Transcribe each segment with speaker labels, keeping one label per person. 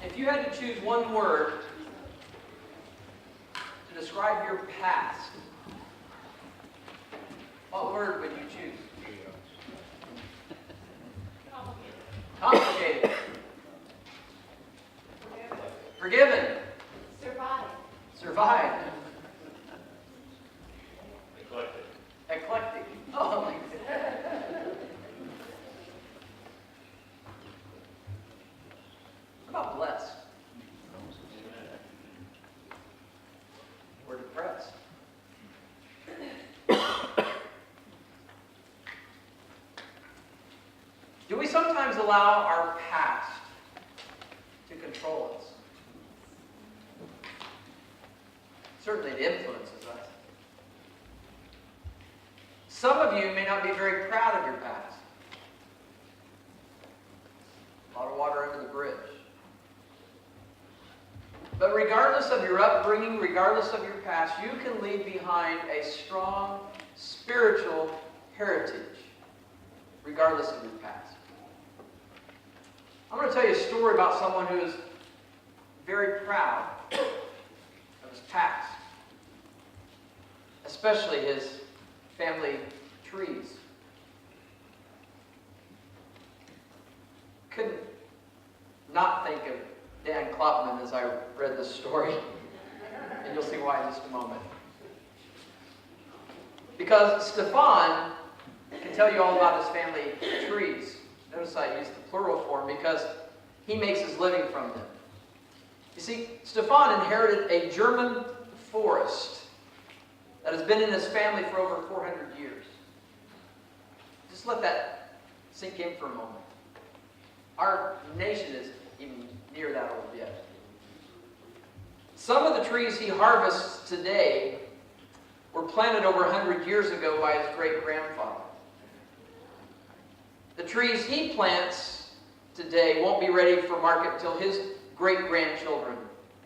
Speaker 1: If you had to choose one word to describe your past, what word would you choose? Complicated. Forgiven.
Speaker 2: Survive.
Speaker 1: Survived.
Speaker 3: Eclectic.
Speaker 1: Eclectic. Oh, my goodness. What about blessed? Or depressed? Do we sometimes allow our past to control us? Certainly it influences us. Some of you may not be very proud of your past. A lot of water under the bridge. But regardless of your upbringing, regardless of your past, you can leave behind a strong spiritual heritage, regardless of your past. I'm going to tell you a story about someone who is very proud of his past, especially his family trees. Couldn't not think of Dan Klopman as I read this story, and you'll see why in just a moment. Because Stefan can tell you all about his family trees. Notice I used the plural form because he makes his living from them. You see, Stefan inherited a German forest that has been in his family for over 400 years. Just let that sink in for a moment. Our nation is even near that old yet. Some of the trees he harvests today were planted over 100 years ago by his great-grandfather. The trees he plants today won't be ready for market until his great-grandchildren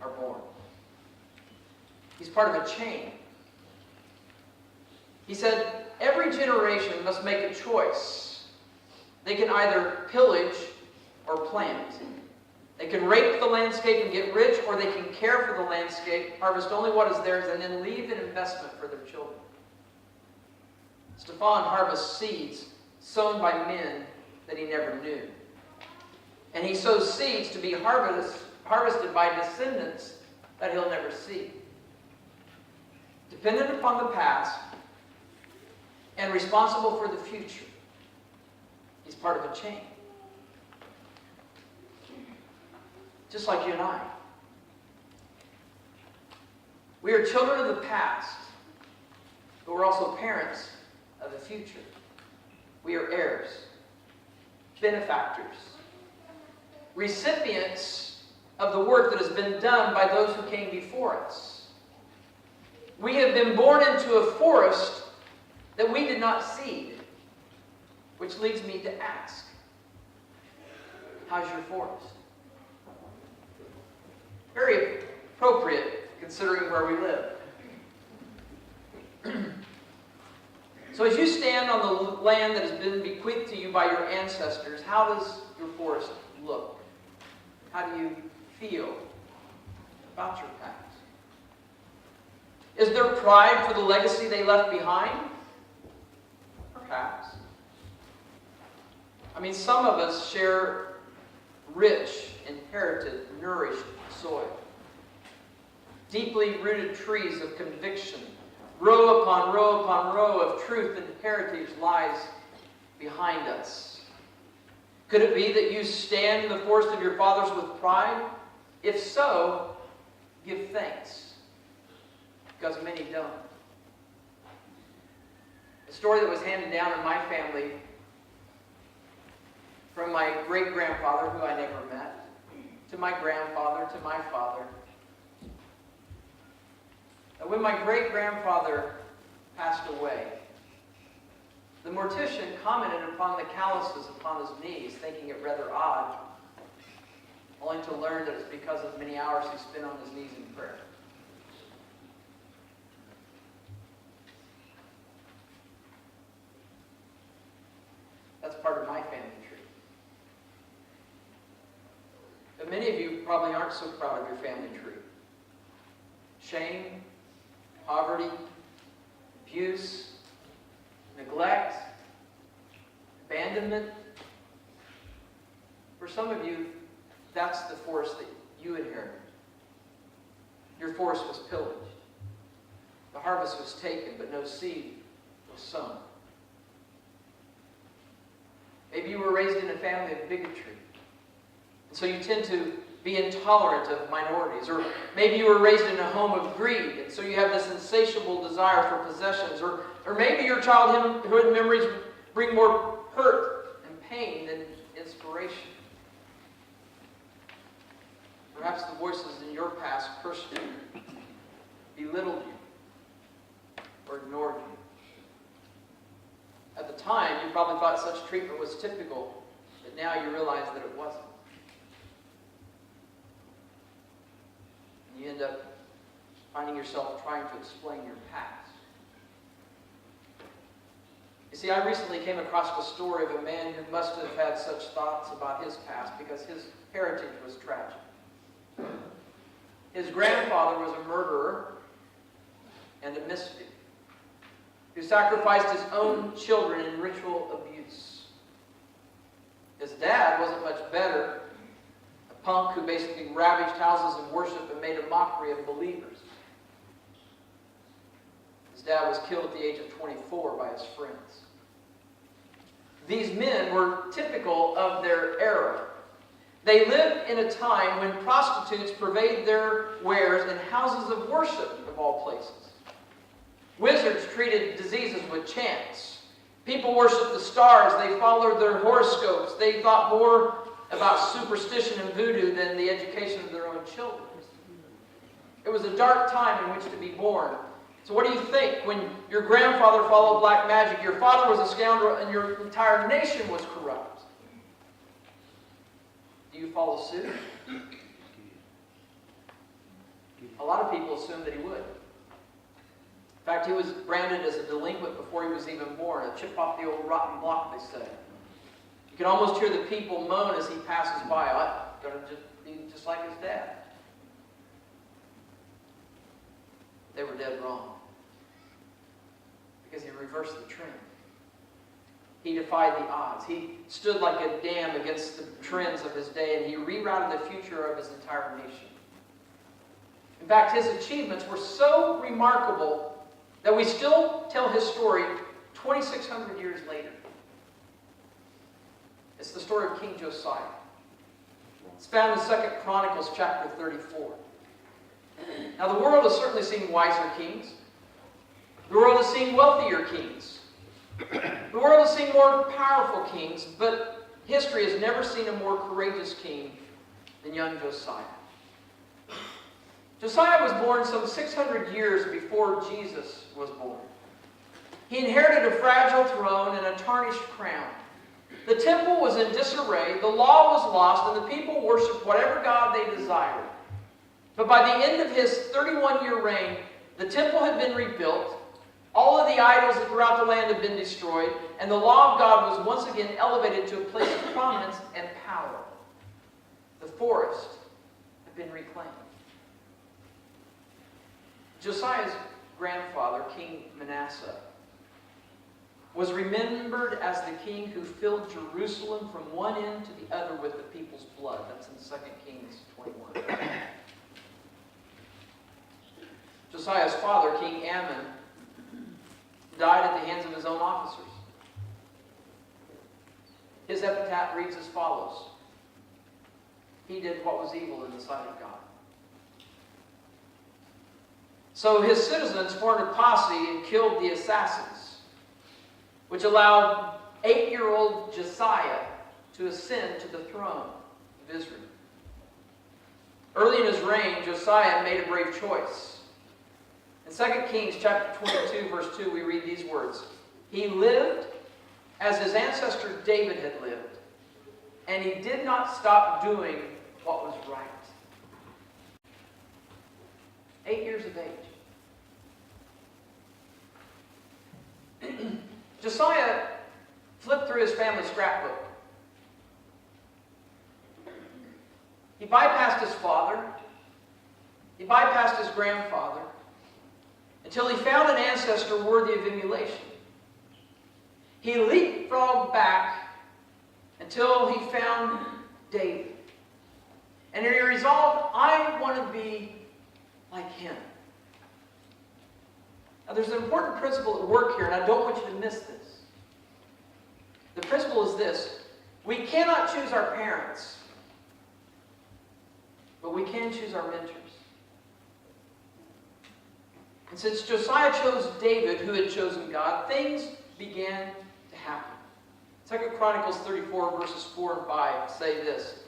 Speaker 1: are born. He's part of a chain. He said, every generation must make a choice. They can either pillage or plant. They can rape the landscape and get rich, or they can care for the landscape, harvest only what is theirs, and then leave an investment for their children. Stefan harvests seeds sown by men that he never knew. And he sows seeds to be harvested by descendants that he'll never see. Dependent upon the past and responsible for the future. He's part of a chain. Just like you and I. We are children of the past, but we're also parents of the future. We are heirs, benefactors, recipients of the work that has been done by those who came before us. We have been born into a forest that we did not seed, which leads me to ask, how's your forest? Very appropriate considering where we live. So as you stand on the land that has been bequeathed to you by your ancestors, how does your forest look? How do you feel about your past? Is there pride for the legacy they left behind? Perhaps. I mean, some of us share rich, inherited, nourished soil. Deeply rooted trees of conviction. Row upon row upon row of truth and heritage lies behind us. Could it be that you stand in the forest of your fathers with pride? If so, give thanks, because many don't. A story that was handed down in my family from my great-grandfather, who I never met, to my grandfather, to my father. And when my great-grandfather passed away, the mortician commented upon the calluses upon his knees, thinking it rather odd, only to learn that it's because of many hours he spent on his knees in prayer. That's part of my family tree. But many of you probably aren't so proud of your family tree. Shame, poverty, abuse, neglect, abandonment. For some of you, that's the forest that you inherited. Your forest was pillaged. The harvest was taken, but no seed was sown. Maybe you were raised in a family of bigotry, and so you tend to be intolerant of minorities. Or maybe you were raised in a home of greed, and so you have this insatiable desire for possessions. Or maybe your childhood memories bring more hurt and pain than inspiration. Perhaps the voices in your past cursed you, belittled you, or ignored you. At the time, you probably thought such treatment was typical, but now you realize that it wasn't. And you end up finding yourself trying to explain your past. You see, I recently came across the story of a man who must have had such thoughts about his past because his heritage was tragic. His grandfather was a murderer and a misfit who sacrificed his own children in ritual abuse. His dad wasn't much better, a punk who basically ravaged houses of worship and made a mockery of believers. His dad was killed at the age of 24 by his friends. These men were typical of their era. They lived in a time when prostitutes purveyed their wares in houses of worship, of all places. Wizards treated diseases with chants. People worshipped the stars. They followed their horoscopes. They thought more about superstition and voodoo than the education of their own children. It was a dark time in which to be born. So what do you think when your grandfather followed black magic, your father was a scoundrel, and your entire nation was corrupt? Do you follow suit? A lot of people assumed that he would. In fact, he was branded as a delinquent before he was even born, a chip off the old rotten block, they say. You can almost hear the people moan as he passes by. I'm going to be just like his dad. They were dead wrong. Because he reversed the trend. He defied the odds. He stood like a dam against the trends of his day, and he rerouted the future of his entire nation. In fact, his achievements were so remarkable that we still tell his story 2,600 years later. It's the story of King Josiah. It's found in 2 Chronicles chapter 34. Now, the world has certainly seen wiser kings. The world has seen wealthier kings. The world has seen more powerful kings, but history has never seen a more courageous king than young Josiah. Josiah was born some 600 years before Jesus was born. He inherited a fragile throne and a tarnished crown. The temple was in disarray, the law was lost, and the people worshipped whatever god they desired. But by the end of his 31-year reign, the temple had been rebuilt, all of the idols throughout the land had been destroyed, and the law of God was once again elevated to a place of prominence and power. The forest had been reclaimed. Josiah's grandfather, King Manasseh, was remembered as the king who filled Jerusalem from one end to the other with the people's blood. That's in 2 Kings 21. Josiah's father, King Ammon, died at the hands of his own officers. His epitaph reads as follows: he did what was evil in the sight of God. So his citizens formed a posse and killed the assassins, which allowed 8-year-old Josiah to ascend to the throne of Israel. Early in his reign, Josiah made a brave choice. In 2 Kings chapter 22, verse 2, we read these words: he lived as his ancestor David had lived, and he did not stop doing what was right. 8 years of age. Josiah flipped through his family scrapbook. He bypassed his father. He bypassed his grandfather until he found an ancestor worthy of emulation. He leapfrogged back until he found David. And he resolved, I want to be like him. Now there's an important principle at work here, and I don't want you to miss this. The principle is this: we cannot choose our parents, but we can choose our mentors. And since Josiah chose David, who had chosen God, things began to happen. 2 Chronicles 34, verses 4 and 5 say this: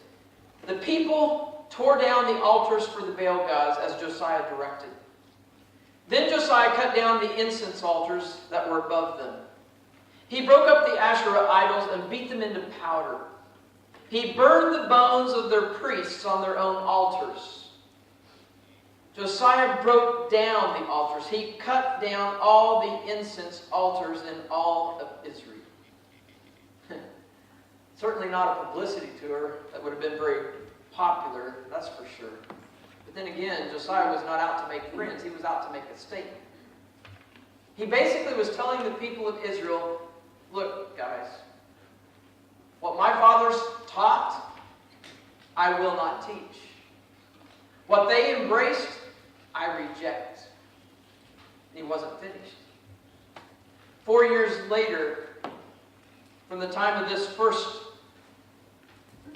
Speaker 1: the people tore down the altars for the Baal gods as Josiah directed. Then Josiah cut down the incense altars that were above them. He broke up the Asherah idols and beat them into powder. He burned the bones of their priests on their own altars. Josiah broke down the altars. He cut down all the incense altars in all of Israel. Certainly not a publicity tour that would have been very popular, that's for sure. But then again, Josiah was not out to make friends. He was out to make a statement. He basically was telling the people of Israel, look, guys, what my fathers taught, I will not teach. What they embraced, I reject. He wasn't finished. 4 years later, from the time of this first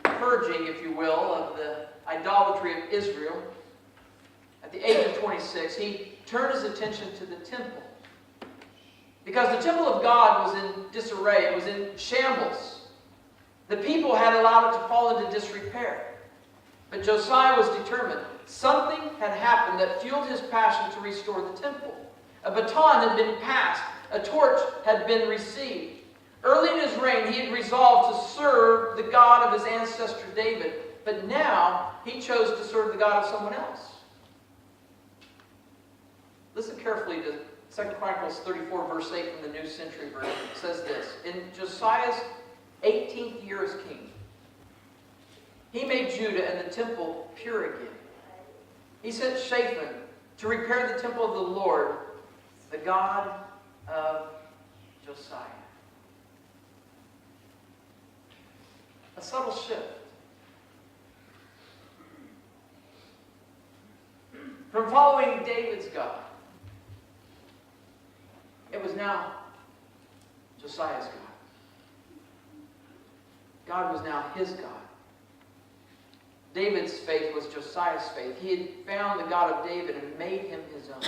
Speaker 1: purging, if you will, of the idolatry of Israel, at the age of 26, he turned his attention to the temple. Because the temple of God was in disarray. It was in shambles. The people had allowed it to fall into disrepair. But Josiah was determined. Something had happened that fueled his passion to restore the temple. A baton had been passed. A torch had been received. Early in his reign, he had resolved to serve the God of his ancestor David. But now, he chose to serve the God of someone else. Listen carefully to 2 Chronicles 34, verse 8 from the New Century Version. It says this: in Josiah's 18th year as king, he made Judah and the temple pure again. He sent Shaphan to repair the temple of the Lord, the God of Josiah. A subtle shift. From following David's God, it was now Josiah's God. God was now his God. David's faith was Josiah's faith. He had found the God of David and made him his own.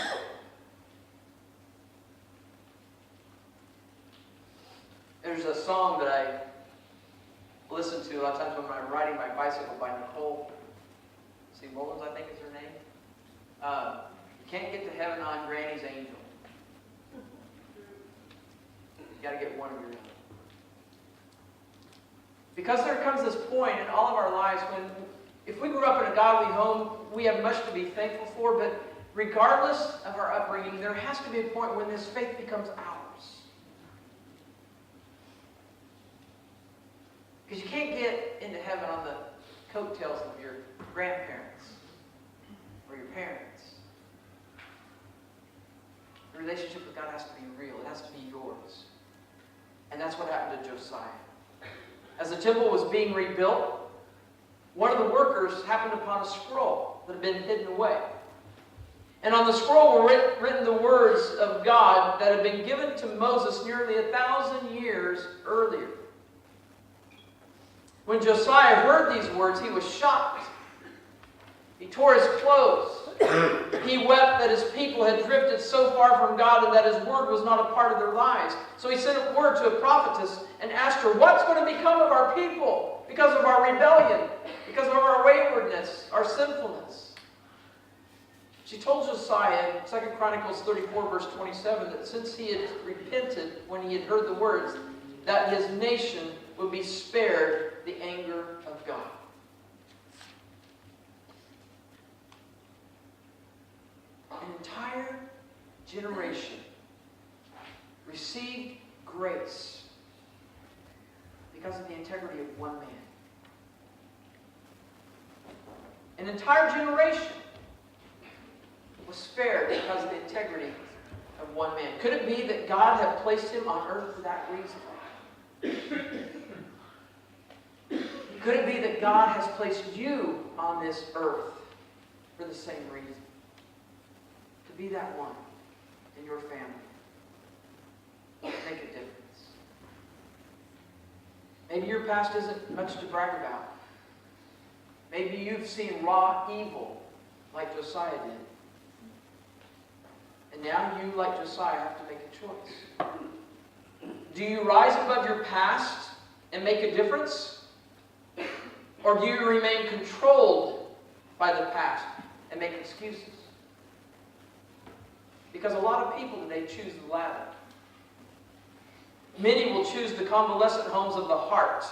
Speaker 1: There's a song that I listen to a lot of times when I'm riding my bicycle by Nicole C. Mullins, I think is her name. Can't get to heaven on Granny's Angel. You got to get one of your own. Because there comes this point in all of our lives when, if we grew up in a godly home, we have much to be thankful for, but regardless of our upbringing, there has to be a point when this faith becomes ours. Because you can't get into heaven on the coattails of your grandparents or your parents. The relationship with God has to be real. It has to be yours. And that's what happened to Josiah. As the temple was being rebuilt, one of the workers happened upon a scroll that had been hidden away. And on the scroll were written the words of God that had been given to Moses nearly 1,000 years earlier. When Josiah heard these words, he was shocked. He tore his clothes. He wept that his people had drifted so far from God and that his word was not a part of their lives. So he sent a word to a prophetess and asked her, what's going to become of our people because of our rebellion, because of our waywardness, our sinfulness? She told Josiah in 2 Chronicles 34, verse 27, that since he had repented when he had heard the words, that his nation would be spared the anger of God. An entire generation received grace because of the integrity of one man. An entire generation was spared because of the integrity of one man. Could it be that God had placed him on earth for that reason? Could it be that God has placed you on this earth for the same reason? To be that one in your family. Make a difference. Maybe your past isn't much to brag about. Maybe you've seen raw evil like Josiah did. And now you, like Josiah, have to make a choice. Do you rise above your past and make a difference? Or do you remain controlled by the past and make excuses? Because a lot of people today choose the latter. Many will choose the convalescent homes of the heart.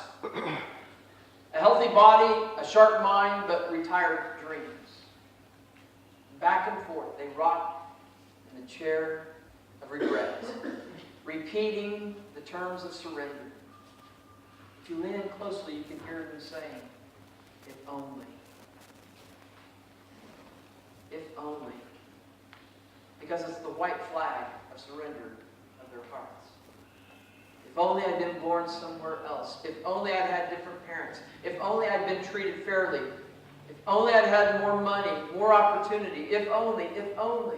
Speaker 1: A healthy body, a sharp mind, but retired dreams. Back and forth, they rock in the chair of regret, repeating the terms of surrender. If you lean in closely, you can hear them saying, if only. If only. Because it's the white flag of surrender of their hearts. If only I'd been born somewhere else. If only I'd had different parents. If only I'd been treated fairly. If only I'd had more money, more opportunity. If only, if only.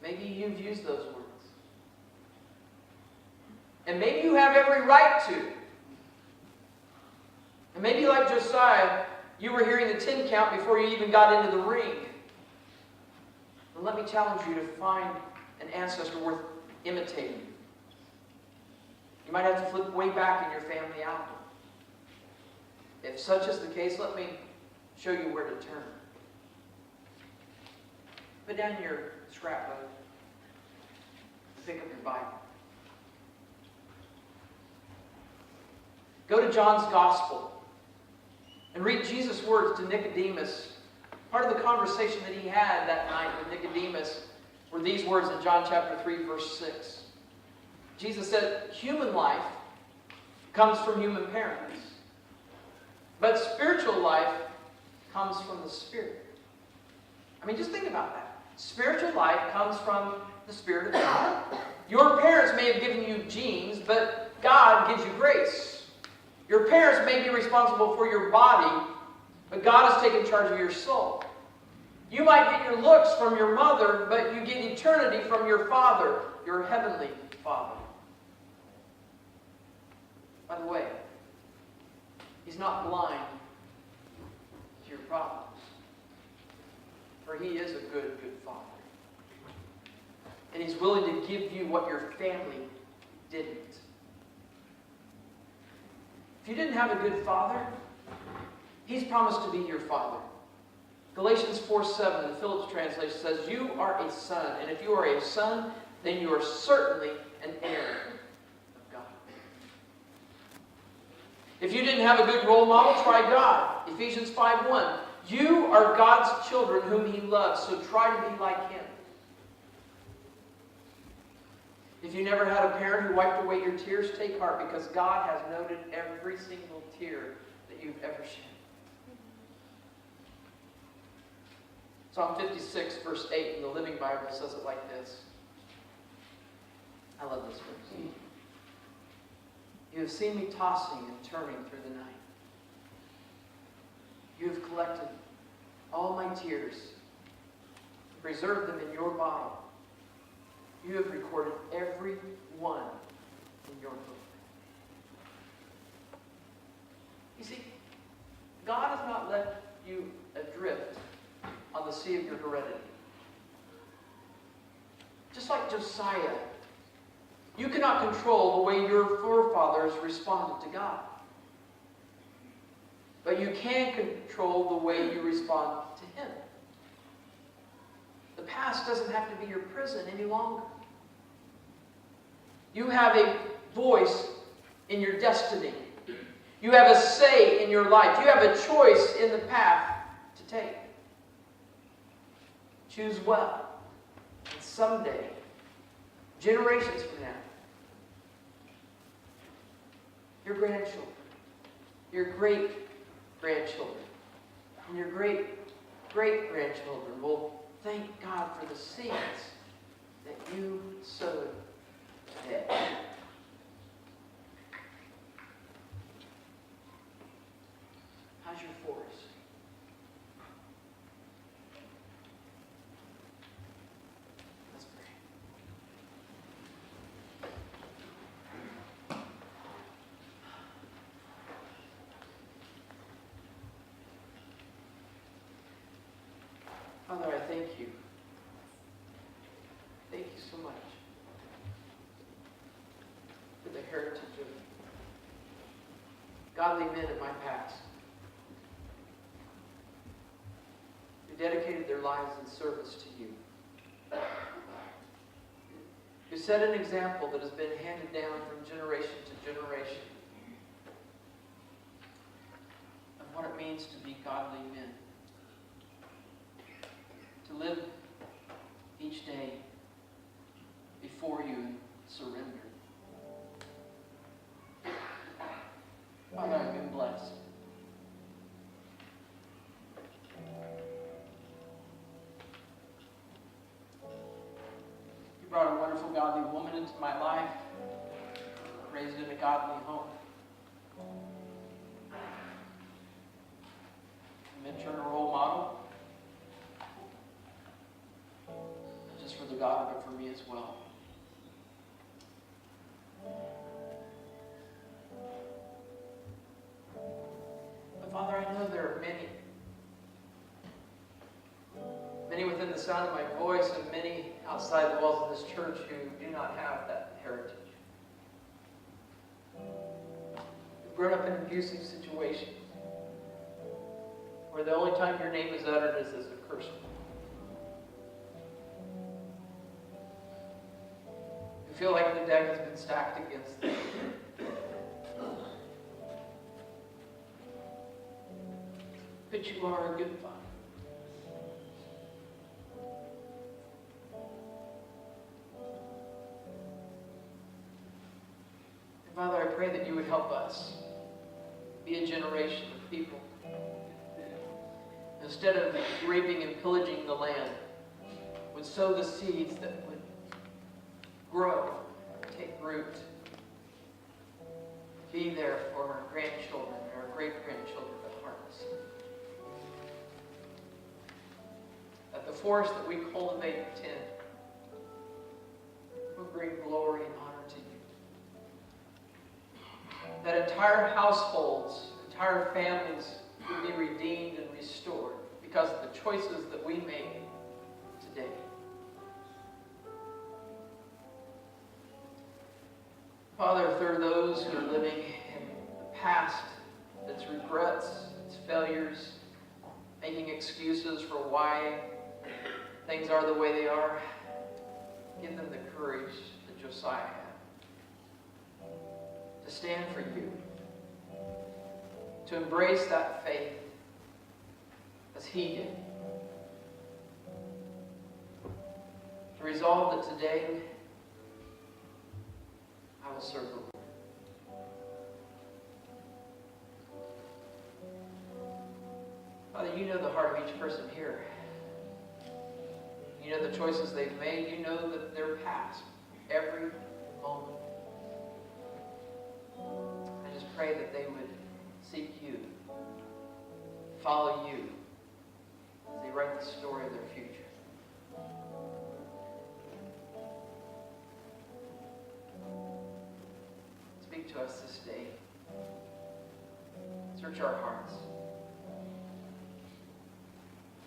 Speaker 1: Maybe you've used those words. And maybe you have every right to. And maybe like Josiah, you were hearing the 10 count before you even got into the ring. And let me challenge you to find an ancestor worth imitating. You might have to flip way back in your family album. If such is the case, let me show you where to turn. Put down your scrapbook. Pick up your Bible. Go to John's Gospel and read Jesus' words to Nicodemus. Part of the conversation that he had that night with Nicodemus were these words in John chapter 3, verse 6. Jesus said, human life comes from human parents, but spiritual life comes from the Spirit. I mean, just think about that. Spiritual life comes from the Spirit of God. Your parents may have given you genes, but God gives you grace. Your parents may be responsible for your body, but God has taken charge of your soul. You might get your looks from your mother, but you get eternity from your Father, your heavenly Father. By the way, He's not blind to your problems, for He is a good, good Father. And He's willing to give you what your family didn't. If you didn't have a good father, He's promised to be your father. Galatians 4:7, the Phillips translation says, you are a son, and if you are a son, then you are certainly an heir of God. If you didn't have a good role model, try God. Ephesians 5:1, you are God's children whom He loves, so try to be like Him. If you never had a parent who wiped away your tears, take heart, because God has noted every single tear that you've ever shed. Psalm 56, verse 8 in the Living Bible says it like this. I love this verse. You have seen me tossing and turning through the night. You have collected all my tears and preserved them in your bottle. You have recorded every one in your book. You see, God has not left you adrift on the sea of your heredity. Just like Josiah, you cannot control the way your forefathers responded to God. But you can control the way you respond to Him. The past doesn't have to be your prison any longer. You have a voice in your destiny. You have a say in your life. You have a choice in the path to take. Choose well. And someday, generations from now, your grandchildren, your great-grandchildren, And your great-great-grandchildren will thank God for the seeds that you sowed today. How's your forest? Let's pray. Father, I thank you. Thank you so much for the heritage of godly men in my past who dedicated their lives in service to you, who set an example that has been handed down from generation to generation of what it means to be godly men, to live each day before you and surrender. Father, I've been blessed. You brought a wonderful, godly woman into my life, raised in a godly home. A mentor and a role model. Not just for the daughter, but for me as well. But Father, I know there are many within the sound of my voice and many outside the walls of this church who do not have that heritage. Who've grown up in abusive situations where the only time your name is uttered is as a curse word. Who feel like the deck has been stacked against them. But you are a good Father. And Father, I pray that you would help us be a generation of people. Instead of raping and pillaging the land, would sow the seeds that would grow, take root, be there for our grandchildren and our great-grandchildren to harvest. That the forest that we cultivate and tend will bring glory and honor to you. That entire households, entire families will be redeemed and restored because of the choices that we make today. Father, if there are those who are living in the past, its regrets, its failures, making excuses for why things are the way they are, give them the courage that Josiah had to stand for you, to embrace that faith as he did, to resolve that today I will serve the Lord. Father, you know the heart of each person here. You know the choices they've made. You know that they're past every moment. I just pray that they would seek you, follow you, as they write the story of their future. Speak to us this day. Search our hearts.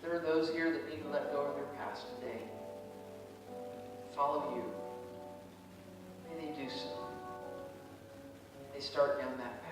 Speaker 1: There are those here that need to let go of their past today. Follow you. May they do so. May they start down that path.